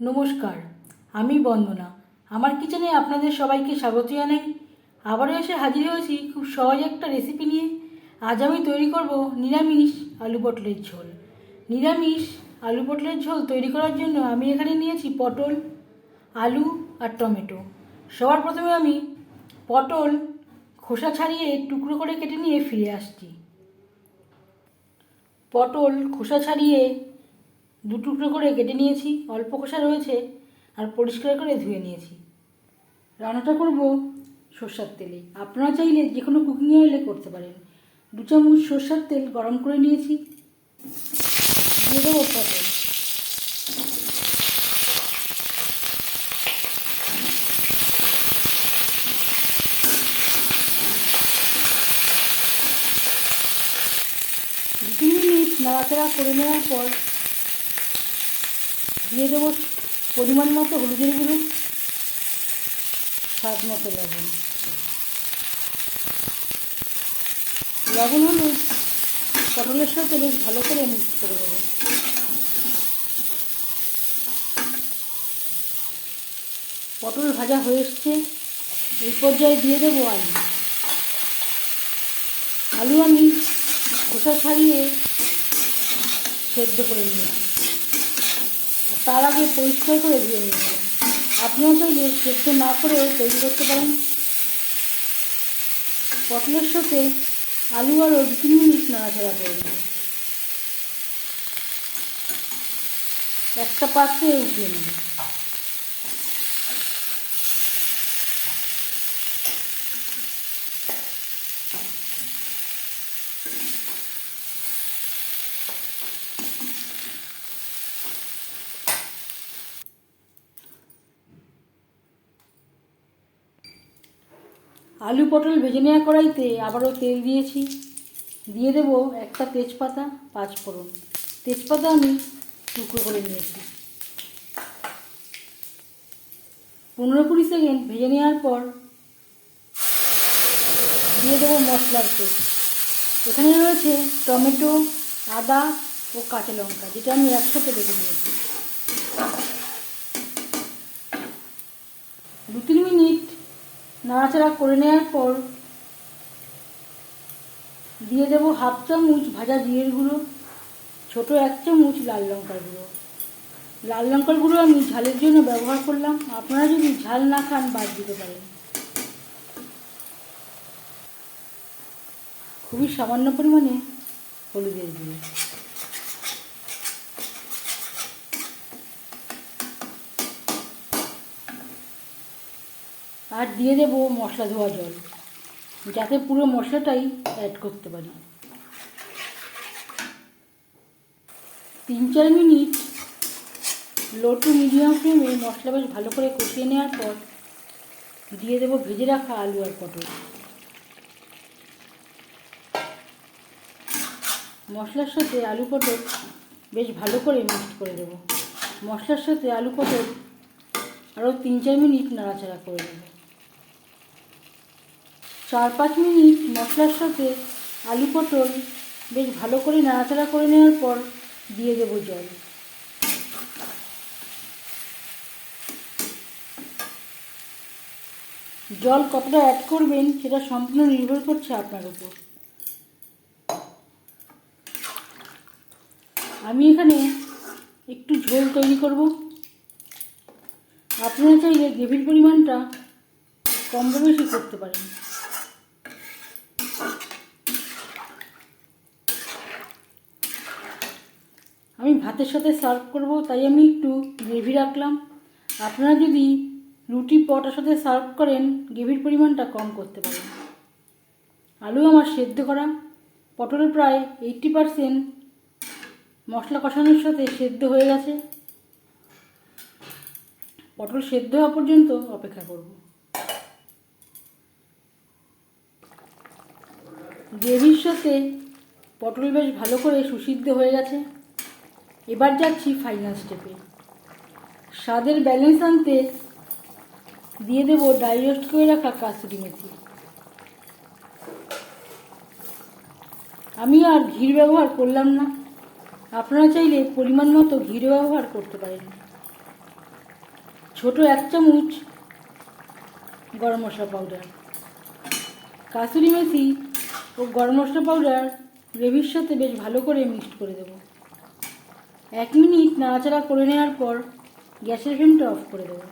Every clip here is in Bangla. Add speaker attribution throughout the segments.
Speaker 1: নমস্কার, আমি বন্দনা। আমার কিচেনে আপনাদের সবাইকে স্বাগত জানাই। আবারও এসে হাজির হয়েছি খুব সহজ একটা রেসিপি নিয়ে। আজ আমি তৈরি করব নিরামিষ আলু পটলের ঝোল। নিরামিষ আলু পটলের ঝোল তৈরি করার জন্য আমি এখানে নিয়েছি পটল, আলু আর টমেটো। সবার প্রথমে আমি পটল খোসা ছাড়িয়ে টুকরো করে কেটে নিয়ে ফিরে আসছি। পটল খোসা ছাড়িয়ে দু টুকরো করে কেটে নিয়েছি, অল্প খোসা রয়েছে, আর পরিষ্কার করে ধুয়ে নিয়েছি। রান্নাটা করব সর্ষের তেলে। আপনারা চাইলে যে কোনো কুকিং অয়েলে করতে পারেন। 2 চামচ সর্ষের তেল গরম করে নিয়েছি, দিয়ে দেবো পটল। দু 3 মিনিট নাড়াচাড়া করে নেওয়ার পর দিয়ে দেবো পরিমাণ মতো হলুদের গুঁড়ো, স্বাদ মতো লবণ। লবণ হলুদ পটলের সাথে বেশ ভালো করে মিক্স করে দেবো। পটল ভাজা হয়ে এসছে, এই পর্যায়ে দিয়ে দেবো আলু। আলু আমি খোসা ছাড়িয়ে সেদ্ধ করে নিয়েছি, আর তার আগে পরিষ্কার করে ধুয়ে নিয়েছিলাম। আপনারা চাইলে সেদ্ধ না করেও তৈরি করতে পারেন। পটলের সাথে আলু আরও 2-3 মিনিট নাড়াচাড়া করে নেব। একটা পাত্রে উঠিয়ে নেব। আলু পটল ভেজে নেওয়া কড়াইতে আবারও তেল দিয়েছি, দিয়ে দেবো একটা তেজপাতা, 5 ফোড়ন। তেজপাতা আমি টুকরো করে নিয়েছি। 15-20 সেকেন্ড ভেজে নেওয়ার পর দিয়ে দেবো মশলার পেস্ট। এখানে রয়েছে টমেটো, আদা ও কাঁচা লঙ্কা, যেটা আমি একসাথে বেটে নিয়েছি। 2-3 মিনিট নাড়াচাড়া করে নেওয়ার পর দিয়ে দেবো 1/2 চামচ ভাজা জিরের গুঁড়ো, ছোটো 1 চামচ লাল লঙ্কার গুঁড়ো। লাল লঙ্কার গুঁড়ো আমি ঝালের জন্য ব্যবহার করলাম, আপনারা যদি ঝাল না খান বাদ দিতে পারেন। খুবই সামান্য পরিমাণে হলুদের গুঁড়ো। আর দিয়ে দেবো মশলা ধোয়া জল, যাতে পুরো মশলাটাই অ্যাড করতে পারি। 3-4 মিনিট লো টু মিডিয়াম ফ্লেমে মশলা বেশ ভালো করে কষিয়ে নেওয়ার পর দিয়ে দেবো ভেজে রাখা আলু আর পটল। মশলার সাথে আলু পটল বেশ ভালো করে মিক্সড করে দেবো। মশলার সাথে আলু পটল আরও 3-4 মিনিট নাড়াচাড়া করে দেবো। 4-5 মিনিট মশলার সাথে আলু পটল বেশ ভালো করে নাড়াচাড়া করে নেওয়ার পর দিয়ে দেবো জল। জল কতটা অ্যাড করবেন সেটা সম্পূর্ণ নির্ভর করছে আপনার উপর। আমি এখানে একটু ঝোল তৈরি করব। আপনারা চাইলে গ্রেভির পরিমাণটা কম বেশি করতে পারেন। আমি ভাতের সাথে সার্ভ করব, তাই আমি একটু গ্রেভি রাখলাম। আপনারা যদি রুটি পরোটার সাথে সার্ভ করেন গ্রেভির পরিমাণটা কম করতে পারেন। আলু আমার সেদ্ধ করা, পটল প্রায় 80% মশলা কষানোর সাথে সেদ্ধ হয়ে গেছে। পটল সেদ্ধ হওয়া পর্যন্ত অপেক্ষা করব। গ্রেভির সাথে পটল বেশ ভালো করে সুসিদ্ধ হয়ে গেছে। এবার যাচ্ছি ফাইনাল স্টেপে। স্বাদের ব্যালেন্স আনতে দিয়ে দেবো ড্রাই রোস্ট করে রাখা কাসুরি মেথি। আমি আর ঘির ব্যবহার করলাম না, আপনারা চাইলে পরিমাণ মতো ঘির ব্যবহার করতে পারেন। ছোট 1 চামচ গরম মশলা পাউডার। কাসুরি মেথি ও গরম মশলা পাউডার গ্রেভির সাথে বেশ ভালো করে মিক্সড করে দেবো। 1 মিনিট নাড়াচাড়া করে নেওয়ার পর গ্যাসের ফ্লেমটা অফ করে দেবো।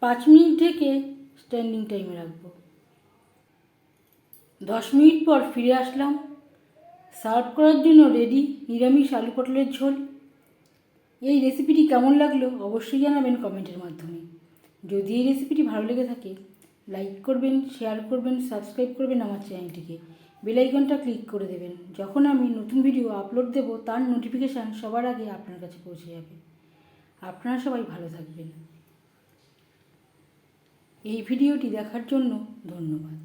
Speaker 1: পাঁচ মিনিট ঢেকে স্ট্যান্ডিং টাইমে রাখবো। 10 মিনিট পর ফিরে আসলাম। সার্ভ করার জন্য রেডি নিরামিষ আলু পটলের ঝোল। এই রেসিপিটি কেমন লাগলো অবশ্যই জানাবেন কমেন্টের মাধ্যমে। যদি এই রেসিপিটি ভালো লেগে থাকে লাইক করবেন, শেয়ার করবেন, সাবস্ক্রাইব করবেন আমার চ্যানেলটিকে। বেল আইকনটা ক্লিক করে দেবেন। যখন আমি নতুন ভিডিও আপলোড দেব তার নোটিফিকেশান সবার আগে আপনার কাছে পৌঁছে যাবে। আপনারা সবাই ভালো থাকবেন। এই ভিডিওটি দেখার জন্য ধন্যবাদ।